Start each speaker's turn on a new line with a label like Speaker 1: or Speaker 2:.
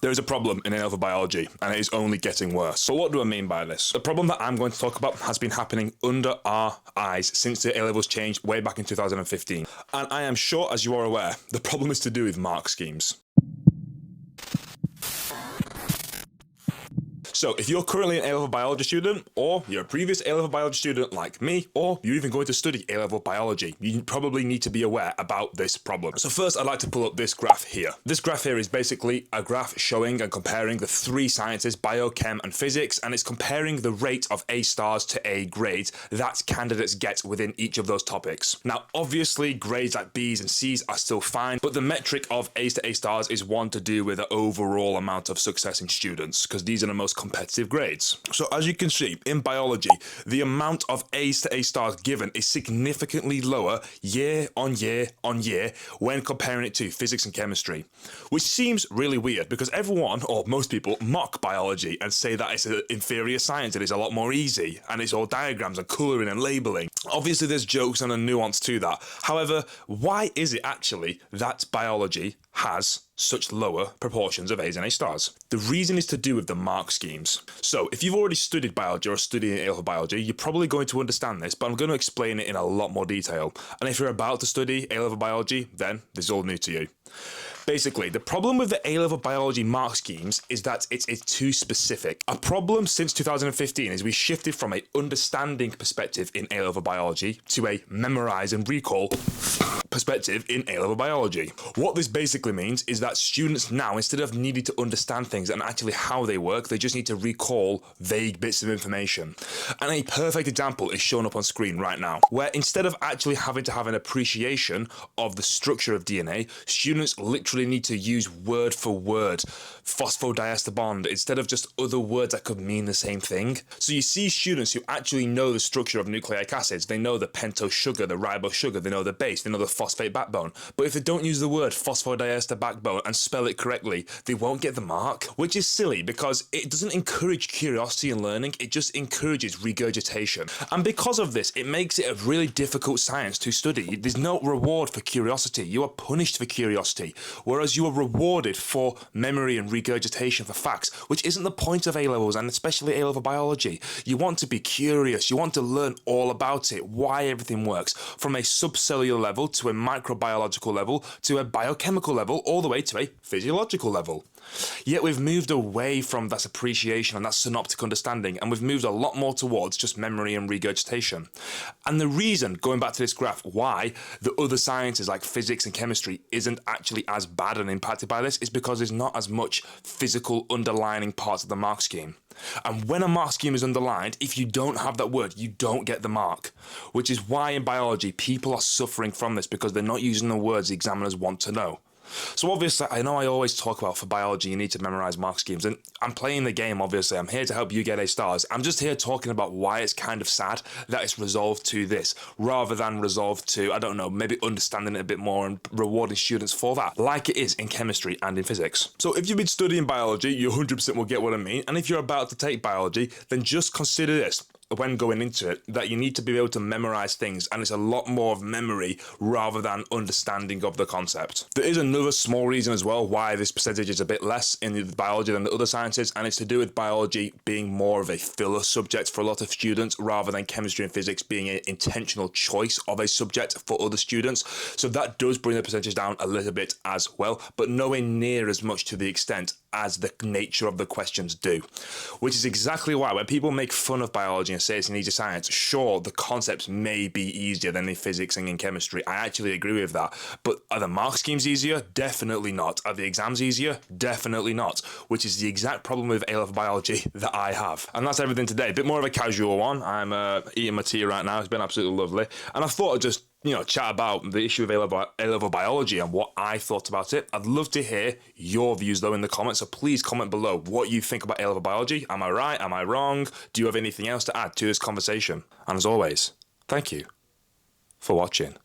Speaker 1: There is a problem in A-level biology, and it is only getting worse. So what do I mean by this? The problem that I'm going to talk about has been happening under our eyes since the A-levels changed way back in 2015. And I am sure, as you are aware, the problem is to do with mark schemes. So if you're currently an A-level biology student, or you're a previous A-level biology student like me, or you're even going to study A-level biology, you probably need to be aware about this problem. So first, I'd like to pull up this graph here. This graph here is basically a graph showing and comparing the three sciences, bio, chem, and physics, and it's comparing the rate of A stars to A grades that candidates get within each of those topics. Now, obviously, grades like B's and C's are still fine, but the metric of A's to A stars is one to do with the overall amount of success in students, because these are the most competitive grades. So as you can see, in biology, the amount of A's to A stars given is significantly lower year on year on year when comparing it to physics and chemistry, which seems really weird because everyone, or most people, mock biology and say that it's an inferior science, it is a lot more easy, and it's all diagrams and colouring and labelling. Obviously there's jokes and a nuance to that. However, why is it actually that biology has such lower proportions of A's and A stars? The reason is to do with the mark schemes. So if you've already studied biology or studying A-level biology, you're probably going to understand this, but I'm going to explain it in a lot more detail. And if you're about to study A-level biology, then this is all new to you. Basically, the problem with the A-level biology mark schemes is that it's too specific. A problem since 2015 is we shifted from a understanding perspective in A-level biology to a memorize and recall perspective in A-level biology. What this basically means is that students now, instead of needing to understand things and actually how they work, they just need to recall vague bits of information. And a perfect example is shown up on screen right now, where instead of actually having to have an appreciation of the structure of DNA, students literally need to use word for word phosphodiester bond instead of just other words that could mean the same thing. So you see students who actually know the structure of nucleic acids, they know the pentose sugar, the ribose sugar, they know the base, they know the phosphate backbone. But if they don't use the word phosphodiester backbone and spell it correctly, they won't get the mark, which is silly because it doesn't encourage curiosity and learning, it just encourages regurgitation. And because of this, it makes it a really difficult science to study. There's no reward for curiosity. You are punished for curiosity, whereas you are rewarded for memory and regurgitation for facts, which isn't the point of A-levels, and especially A-level biology. You want to be curious, you want to learn all about it, why everything works, from a subcellular level to a microbiological level to a biochemical level, all the way to a physiological level. Yet we've moved away from that appreciation and that synoptic understanding, and we've moved a lot more towards just memory and regurgitation. And the reason, going back to this graph, why the other sciences like physics and chemistry isn't actually as bad and impacted by this is because there's not as much physical underlining parts of the mark scheme. And when a mark scheme is underlined, if you don't have that word, you don't get the mark, which is why in biology people are suffering from this because they're not using the words the examiners want to know. So obviously, I know I always talk about for biology, you need to memorize mark schemes, and I'm playing the game, obviously. I'm here to help you get A stars. I'm just here talking about why it's kind of sad that it's resolved to this, rather than resolved to, I don't know, maybe understanding it a bit more and rewarding students for that, like it is in chemistry and in physics. So if you've been studying biology, you 100% will get what I mean, and if you're about to take biology, then just consider this when going into it, that you need to be able to memorize things, and it's a lot more of memory rather than understanding of the concept. There is another small reason as well why this percentage is a bit less in biology than the other sciences, and it's to do with biology being more of a filler subject for a lot of students rather than chemistry and physics being an intentional choice of a subject for other students. So that does bring the percentage down a little bit as well, but nowhere near as much to the extent as the nature of the questions do, which is exactly why when people make fun of biology and say it's an easy science, sure, the concepts may be easier than in physics and in chemistry. I actually agree with that. But are the mark schemes easier? Definitely not. Are the exams easier? Definitely not. Which is the exact problem with A-level biology that I have. And that's everything today. A bit more of a casual one. I'm eating my tea right now. It's been absolutely lovely. And I thought I'd just chat about the issue of A-level biology and what I thought about it. I'd love to hear your views though in the comments, so please comment below what you think about A-level biology. Am I right? Am I wrong? Do you have anything else to add to this conversation? And as always, thank you for watching.